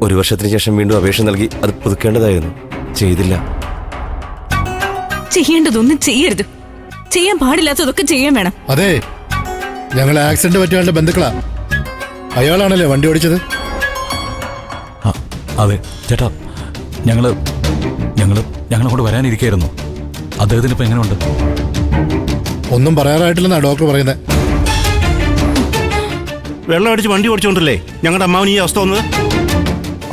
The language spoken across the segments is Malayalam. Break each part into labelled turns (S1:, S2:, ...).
S1: 1 വർഷത്തിന് ശേഷം വീണ്ടും അപേക്ഷ നൽകി അത് പുതുക്കേണ്ടതായിരുന്നു. ചെയ്തില്ല.
S2: ചെയ്യേണ്ടതൊന്നും ചെയ്യരുത്. ചെയ്യാൻ പാടില്ലാത്തതൊക്കെ ചെയ്യാൻ വേണം.
S3: അതെ, ഞങ്ങൾ ആക്സിഡന്റ് പറ്റിയാളുടെ ബന്ധുക്കളാ. അയാളാണല്ലേ വണ്ടി ഓടിച്ചത്?
S4: അതെ ചേട്ടാ, ഞങ്ങളങ്ങോട്ട് വരാനിരിക്കായിരുന്നു. അദ്ദേഹത്തിന് ഇപ്പൊ എങ്ങനെയുണ്ട്?
S3: ഒന്നും പറയാറായിട്ടില്ലെന്നാ ഡോക്ടർ പറയുന്നത്.
S5: വെള്ളം അടിച്ച് വണ്ടി ഓടിച്ചോണ്ടല്ലേ ഞങ്ങളുടെ അമ്മാവൻ ഈ അവസ്ഥ വന്നത്?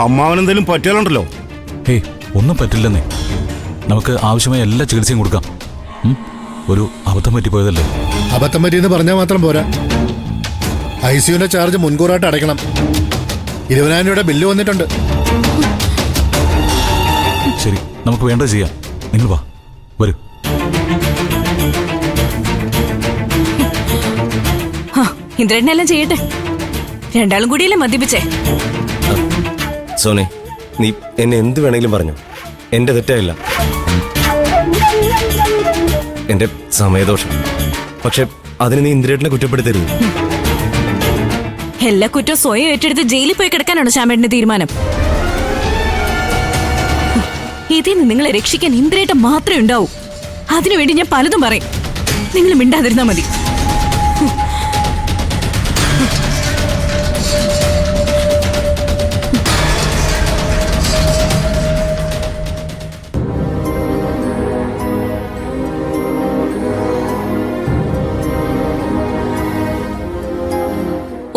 S5: അമ്മാവനെന്തേലും പറ്റിയാലുണ്ടല്ലോ.
S4: ഹേയ്, ഒന്നും പറ്റില്ലെന്നേ. നമുക്ക് ആവശ്യമായ എല്ലാ ചികിത്സയും കൊടുക്കാം. ഒരു അബദ്ധം പറ്റിപ്പോയതല്ലേ.
S3: അബദ്ധം പറ്റിയെന്ന് പറഞ്ഞാൽ മാത്രം പോരാ, ICUവിന്റെ ചാർജ് മുൻകൂറായിട്ട് അടയ്ക്കണം. 20,000 രൂപയുടെ ബില്ല് വന്നിട്ടുണ്ട്.
S4: ശരി, നമുക്ക് വേണ്ടത് ചെയ്യാം. നിങ്ങൾ വാ, വരൂ.
S2: ഇന്ദ്രനെല്ലാം ചെയ്യട്ടെ. രണ്ടാളും കൂടിയല്ലേ മദ്യപിച്ചേ.
S1: സോനെ, നീ എന്നെ എന്ത് വേണമെങ്കിലും പറഞ്ഞു. എന്റെ തെറ്റായില്ല, എന്റെ സമയദോഷം. പക്ഷെ അതിന് നീ ഇന്ദ്രേട്ടനെ കുറ്റപ്പെടുത്തരുത്.
S2: എല്ലാ കുറ്റവും സ്വയം ഏറ്റെടുത്ത് ജയിലിൽ പോയി കിടക്കാനാണോ ശ്യാമേട്ടന്റെ തീരുമാനം? ഇതിൽ നിന്ന് നിങ്ങളെ രക്ഷിക്കാൻ ഇന്ദ്രേട്ടൻ മാത്രമേ ഉണ്ടാവൂ. അതിനുവേണ്ടി ഞാൻ പലതും പറയും. നിങ്ങൾ മിണ്ടാതിരുന്നാ മതി.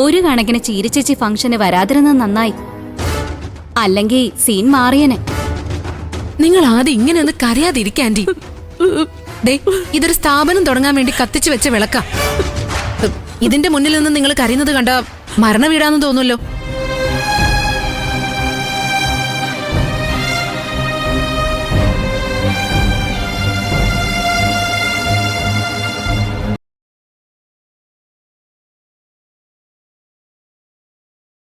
S6: ഒരു കണക്കിന് ചീരച്ചേച്ചി ഫംഗ്ഷന് വരാതിരുന്നത് നന്നായി. അല്ലെങ്കിൽ സീൻ മാറിയനെ.
S7: നിങ്ങൾ ആദ്യം ഇങ്ങനെ ഒന്ന് കരയാതിരിക്കാൻഡി. ദേ, ഇതൊരു സ്ഥാപനം തുടങ്ങാൻ വേണ്ടി കത്തിച്ചു വെച്ച വിളക്ക. ഇതിന്റെ മുന്നിൽ നിന്ന് നിങ്ങൾ കരയുന്നത് കണ്ട മരണ വീടാന്ന് തോന്നുമല്ലോ.